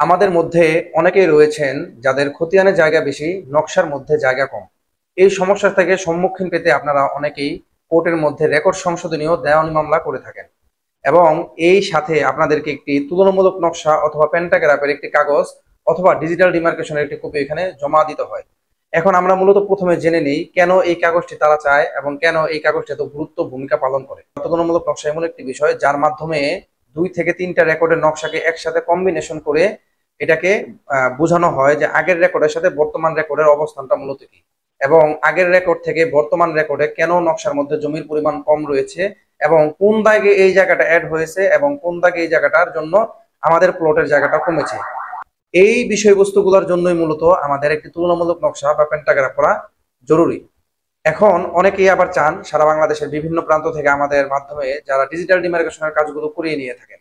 আমাদের মধ্যে অনেকেই রয়েছেন যাদের খতিয়ানের জায়গা বেশি, নকশার মধ্যে জায়গা কম। এই সমস্যা থেকে সম্মুখীন পেতে আপনারা অনেকেই কোর্টের মধ্যে রেকর্ড সংশোধনীয় দেওয়ানি মামলা করে থাকেন, এবং এই সাথে আপনাদেরকে একটি তুলনামূলক নকশা অথবা প্যান্টাগ্রাফের একটি কাগজ অথবা ডিজিটাল ডিমার্কেশনের একটি কপি এখানে জমা দিতে হয়। এখন আমরা মূলত প্রথমে জেনে নেই কেন এই কাগজটি তারা চায় এবং কেন এই কাগজটি এত গুরুত্ব ভূমিকা পালন করে। তুলনামূলক নকশা এমন একটি বিষয় যার মাধ্যমে 2 থেকে 3টা রেকর্ডের নকশাকে একসাথে কম্বিনেশন করে এটাকে বোঝানো হয় যে আগের রেকর্ডের সাথে বর্তমান রেকর্ডের অবস্থানটা মূলত কি, এবং আগের রেকর্ড থেকে বর্তমান রেকর্ডে কেন নকশার মধ্যে জমির পরিমাণ কম রয়েছে, এবং কোন দাগে এই জায়গাটা অ্যাড হয়েছে এবং কোন দাগে এই জায়গাটার জন্য আমাদের প্লটের জায়গাটা কমেছে। এই বিষয়বস্তুগুলোর জন্যই মূলত আমাদের একটি তুলনামূলক নকশা বা পেন্টাগ্রাফ করা জরুরি। এখন অনেকেই আবার চান সারা বাংলাদেশের বিভিন্ন প্রান্ত থেকে আমাদের মাধ্যমে যারা ডিজিটাল ডিমার্কেশনের কাজগুলো করিয়ে নিয়ে থাকেন।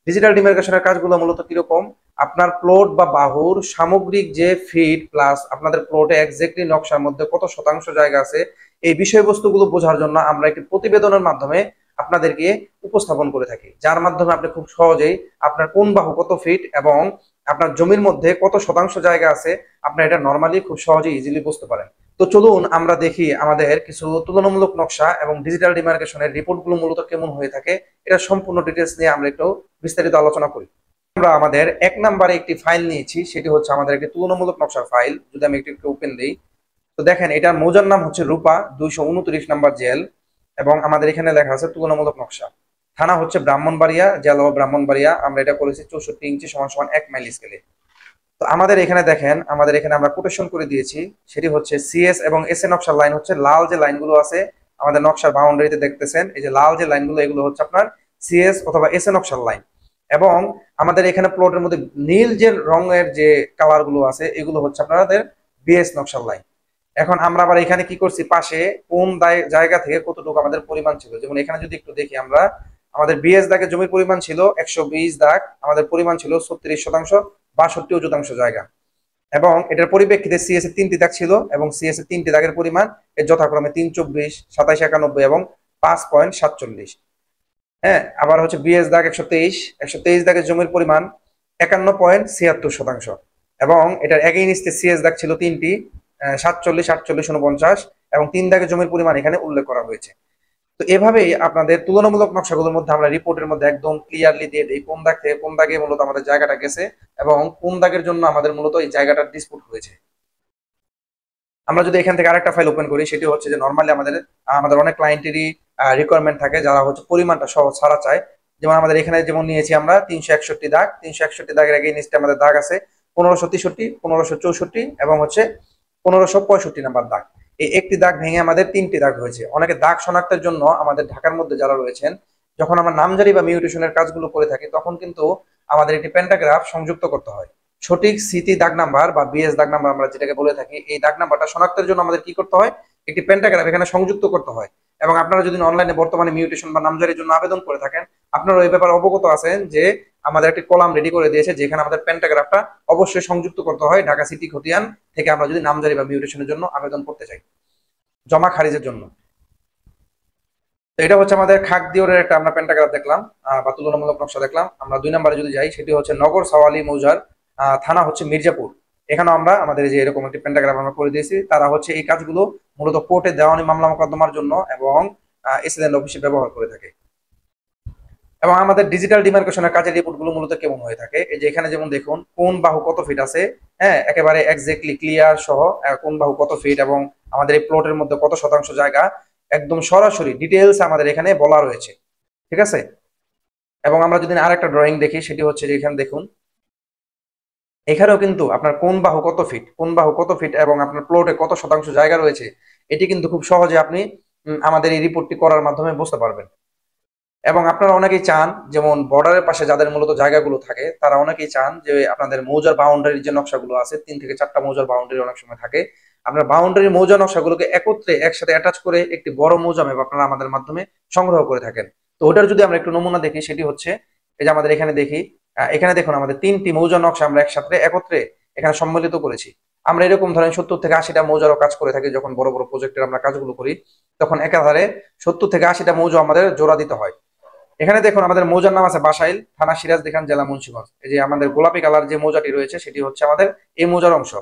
ডিজিটাল ডিমার্কেশনের কাজগুলো মূলত কিরকম, আপনার প্লট বা বাহুর সামগ্রিক যে ফিট প্লাস আপনাদের প্লটে এক্স্যাক্টলি নকশার মধ্যে কত শতাংশ জায়গা আছে, এই বিষয়বস্তুগুলো বোঝার জন্য আমরা একটি প্রতিবেদনের মাধ্যমে আপনাদেরকে উপস্থাপন করে থাকি, যার মাধ্যমে আপনি খুব সহজেই আপনার কোন বাহু কত ফিট এবং আপনার জমির মধ্যে কত শতাংশ জায়গা আছে আপনার এটা নর্মালি খুব সহজেই ইজিলি বুঝতে পারেন। তো চলুন আমরা দেখি আমাদের কিছু তুলনামূলক নকশা এবং ডিজিটাল ডিমার্কেশনের রিপোর্টগুলো মূলত কেমন হয়ে থাকে। এটা সম্পূর্ণ ডিটেলস নিয়ে আমরা একটু বিস্তারিত আলোচনা করি। আমরা আমাদের 1 নম্বরে একটি ফাইল নিয়েছি, সেটি হচ্ছে আমাদের একটি তুলনামূলক নকশার ফাইল। যদি আমি একটু ওপেন দিই তো দেখেন এটার মৌজার নাম হচ্ছে রূপা 229 নম্বর জেল, এবং আমাদের এখানে লেখা আছে তুলনামূলক নকশা। থানা হচ্ছে ব্রাহ্মণবাড়িয়া, জেলা ব্রাহ্মণবাড়িয়া। আমরা এটা করেছি 64 ইঞ্চি সমান সমান 1 মাইল স্কেলে। তো আমাদের এখানে দেখেন আমাদের এখানে আমরা কোটেশন করে দিয়েছি, সেটি হচ্ছে সিএস এবং এস এ নকশার লাইন হচ্ছে লাল যে লাইনগুলো আছে আমাদের নকশার বাউন্ডারিতে দেখতেছেন, এই যে লাল যে লাইনগুলো এগুলো হচ্ছে আপনার সিএস অথবা এস এ নকশার লাইন। এবং আমাদের এখানে প্লটের মধ্যে নীল যে রঙের যে কালার গুলো আছে এগুলো হচ্ছে আপনাদের বিএস নকশার লাইন। এখন আমরা আবার এখানে কি করছি, পাশে কোন জায়গা থেকে কতটুকু আমাদের পরিমাণ ছিল, যেমন এখানে যদি একটু দেখি আমরা, আমাদের বিএস দাগের জমির পরিমাণ ছিল 120 দাগ, আমাদের পরিমাণ ছিল 36%, 62 শতাংশ জায়গা। এবং এটার পরিপ্রেক্ষিতে সিএস এর 3টি দাগ ছিল, এবং সিএস এর 3টি দাগের পরিমাণ এর যথাক্রমে 324, 2791 এবং 5.47। হ্যাঁ, আবার হচ্ছে বিএস দাগ 123 দাগের জমির পরিমাণ 51.76%, এবং এটার এগেইনস্টে সিএস দাগ ছিল 3টি, 47, 48, 49, এবং 3 দাগের জমির পরিমাণ এখানে উল্লেখ করা হয়েছে। তো এভাবেই আপনাদের তুলনামূলক নকশাগুলোর মধ্যে আমরা রিপোর্টের মধ্যে একদম ক্লিয়ারলি দিয়ে দিই কোন দাগ থেকে কোন দাগে মূলত আমাদের জায়গাটা গেছে এবং কোন দাগের জন্য আমাদের মূলত এই জায়গাটার ডিসপুট হয়েছে। আমরা যদি এখান থেকে আরেকটা ফাইল ওপেন করি, সেটি হচ্ছে যে নর্মালি আমাদের আমাদের অনেক ক্লায়েন্টেরই রিকোয়ারমেন্ট থাকে যারা হচ্ছে পরিমাণটা সহ ছাড়া চায়। যেমন আমাদের এখানে যেমন নিয়েছি আমরা 361 দাগ, 361 দাগের এগেইনস্টে আমাদের দাগ আছে 1563, 1564 এবং হচ্ছে 1565 নাম্বার দাগ। এই একটি দাগ ভেঙে আমাদের 3টি দাগ হয়েছে। অনেকে দাগ শনাক্তের জন্য আমাদের ঢাকার মধ্যে যারা রয়েছেন, যখন আমরা নামজারি বা মিউটেশনের কাজগুলো করে থাকি তখন কিন্তু আমাদের একটি প্যান্টাগ্রাফ সংযুক্ত করতে হয়। সঠিক সিটি দাগ নাম্বার বা বিএস দাগ নাম্বার আমরা যেটাকে বলে থাকি, এই দাগ নাম্বারটা শনাক্তের জন্য আমাদের কি করতে হয়, একটি প্যান্টাগ্রাফ এখানে সংযুক্ত করতে হয়। এবং আপনারা যদি অনলাইনে বর্তমানে মিউটেশন বা নামজারির জন্য আবেদন করে থাকেন, আপনারা এই ব্যাপারে অবগত আছেন যে আমাদের একটি কলাম রেডি করে দিয়েছে যেখানে আমাদের প্যান্টাগ্রাফটা অবশ্যই সংযুক্ত করতে হয় ঢাকা সিটি খতিয়ান থেকে আমরা যদি নামজারি বা মিউটেশনের জন্য আবেদন করতে চাই জমা খারিজের জন্য। তো এটা হচ্ছে আমাদের খাগদিওরের একটা আমরা প্যান্টাগ্রাফ দেখলাম বা তুলনামূলক নকশা দেখলাম। আমরা 2 নম্বরে যদি যাই, সেটি হচ্ছে নগর সাওয়ালি মৌজার, থানা হচ্ছে মির্জাপুর। এখানেও আমরা আমাদের যে এরকম একটি প্যান্টাগ্রাফ আমরা করে দিয়েছি। তারা হচ্ছে এই কাজগুলো মূলত কোর্টে দেওয়ানি মামলা মোকদ্দমার জন্য এবং এসিল্যান্ড অফিসে ব্যবহার করে থাকে। এবং আমাদের ডিজিটাল ডিমার্কেশনের কাজের রিপোর্টগুলো মূলত কেমন হয়ে থাকে, এই যে এখানে যেমন দেখুন কোন বাহু কত ফিট আছে, হ্যাঁ একেবারে এক্স্যাক্টলি ক্লিয়ার সহ কোন বাহু কত ফিট এবং আমাদের এই প্লটের মধ্যে কত শতাংশ জায়গা একদম সরাসরি ডিটেলস আমাদের এখানে বলা রয়েছে। ঠিক আছে। এবং আমরা যদি আরেকটা ড্রয়িং দেখি, সেটি হচ্ছে যে এখানে দেখুন এখানেও কিন্তু আপনার কোন বাহু কত ফিট, কোন বাহু কত ফিট এবং আপনার প্লটে কত শতাংশ জায়গা রয়েছে, এটি কিন্তু খুব সহজে আপনি আমাদের এই রিপোর্টটি করার মাধ্যমে বুঝতে পারবেন। এবং আপনারা অনেকেই চান, যেমন বর্ডারের পাশে যাদের মূলত জায়গাগুলো থাকে তারা অনেকেই চান যে আপনাদের মৌজার বাউন্ডারির যে নকশাগুলো আছে 3 থেকে 4টা মৌজার বাউন্ডারি অনেক সময় থাকে, আপনার বাউন্ডারি মৌজা নকশাগুলোকে একত্রে একসাথে অ্যাটাচ করে একটি বড় মৌজা ম্যাপ আপনারা আমাদের মাধ্যমে সংগ্রহ করে থাকেন। তো ওটার যদি আমরা একটু নমুনা দেখি, সেটি হচ্ছে এই যে আমাদের এখানে দেখি, এখানে দেখুন আমাদের 3টি মৌজা নকশা আমরা একসাথে একত্রে এখানে সম্মিলিত করেছি। আমরা এরকম ধরেন 70 থেকে 80টা মৌজারও কাজ করে থাকি। যখন বড় বড় প্রজেক্টের আমরা কাজগুলো করি তখন একাধারে 70 থেকে 80টা মৌজা আমাদের জোড়া দিতে হয়। এখানে দেখুন আমাদের মৌজার নাম আছে বাসাইল, থানা সিরাজদিখান, জেলা মুন্সিগঞ্জ। এই যে আমাদের গোলাপি কালার যে মৌজাটি রয়েছে সেটি হচ্ছে আমাদের এই মৌজার অংশ।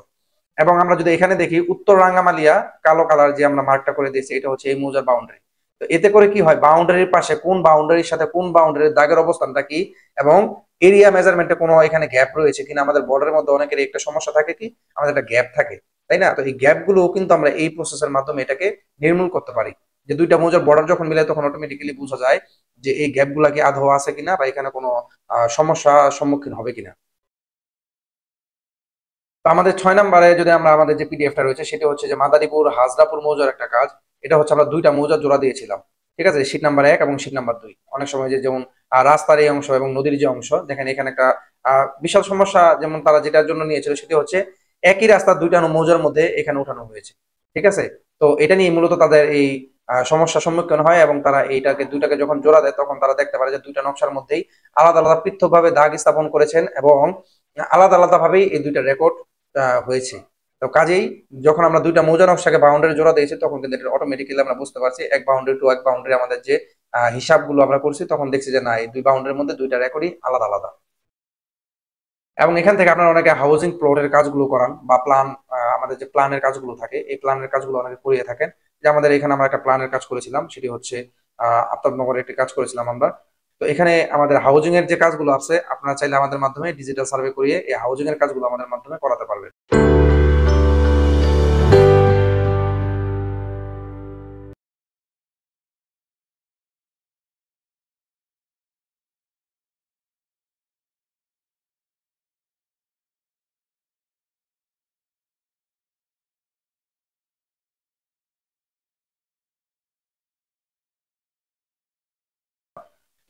এবং আমরা যদি এখানে দেখি উত্তর রাঙ্গামালিয়া, কালো কালার যে আমরা মার্কটা করে দিয়েছি, এটা হচ্ছে এই মৌজার বাউন্ডারি। তো এতে করে কি হয়, বাউন্ডারির পাশে কোন বাউন্ডারির সাথে কোন বাউন্ডারির দাগের অবস্থানটা কি, এবং এরিয়া মেজারমেন্টে কোনো এখানে গ্যাপ রয়েছে কিনা। আমাদের বর্ডারের মধ্যে অনেকের একটা সমস্যা থাকে কি, আমাদের একটা গ্যাপ থাকে, তাই না? তো এই গ্যাপ গুলো কিন্তু আমরা এই প্রসেসের মাধ্যমে এটাকে নির্মূল করতে পারি। যে দুইটা মৌজার বর্ডার যখন মিলে তখন অটোমেটিক্যালি বোঝা যায় যে এই গ্যাপ গুলা কি আদৌ আছে কিনা, বা এখানে কোনো সমস্যা সম্মুখীন হবে কিনা। তো আমাদের 6 নম্বরে যদি আমরা আমাদের যে পিডিএফটা রয়েছে সেটা হচ্ছে যে মাদারীপুর হাজরাপুর মৌজার একটা কাজ। এটা হচ্ছে আমরা দুইটা মৌজা জোড়া দিয়েছিলাম, ঠিক আছে, শীট নাম্বার 1 এবং শীট নাম্বার 2। অনেক সময় যে যেমন রাস্তার এই অংশ এবং নদীর যে অংশ, দেখেন এখানে একটা বিশাল সমস্যা, যেমন তারা যেটার জন্য নিয়েছিল সেটি হচ্ছে একই রাস্তার দুইটা মৌজার মধ্যে এখানে উঠানো হয়েছে, ঠিক আছে। তো এটা নিয়ে মূলত তাদের এই সমস্যার সম্মুখীন হয়, এবং তারা এইটাকে দুইটাকে যখন জোড়া দেয় তখন তারা দেখতে পারে যে দুইটা নকশার মধ্যেই আলাদা আলাদা পৃথকভাবে দাগ স্থাপন করেছেন, এবং আলাদা আলাদা ভাবেই এই দুইটা রেকর্ড হয়েছে। তো কাজেই যখন আমরা দুইটা মৌজা নকশাকে বাউন্ডারি জোড়া দিয়েছি তখন কিন্তু এটা অটোমেটিক্যালি আমরা বুঝতে পারছি এক বাউন্ডারি টু এক বাউন্ডারি আমাদের যে হিসাবগুলো আমরা করছি, তখন দেখছি যে না, এই দুই বাউন্ডারির মধ্যে দুইটা রেকর্ডই আলাদা আলাদা। এবং এখান থেকে আপনারা অনেকে হাউজিং প্লটের কাজগুলো করান, বা প্ল্যান, আমাদের যে প্ল্যানের কাজগুলো থাকে এই প্ল্যানের কাজগুলো অনেকে করিয়ে থাকেন। যে আমাদের এখানে আমরা একটা প্ল্যানের কাজ করেছিলাম, সেটি হচ্ছে আফতাবনগরের একটি কাজ করেছিলাম আমরা। তো এখানে আমাদের হাউজিং এর যে কাজগুলো আছে আপনারা চাইলে আমাদের মাধ্যমে ডিজিটাল সার্ভে করিয়ে এই হাউজিং এর কাজগুলো আমাদের মাধ্যমে করাতে পারবেন।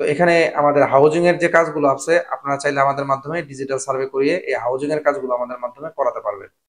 তো এখানে আমাদের হাউজিং এর যে কাজগুলো আছে আপনারা চাইলে আমাদের মাধ্যমে ডিজিটাল সার্ভে করিয়ে এই হাউজিং এর কাজগুলো আমাদের মাধ্যমে করাতে পারবেন।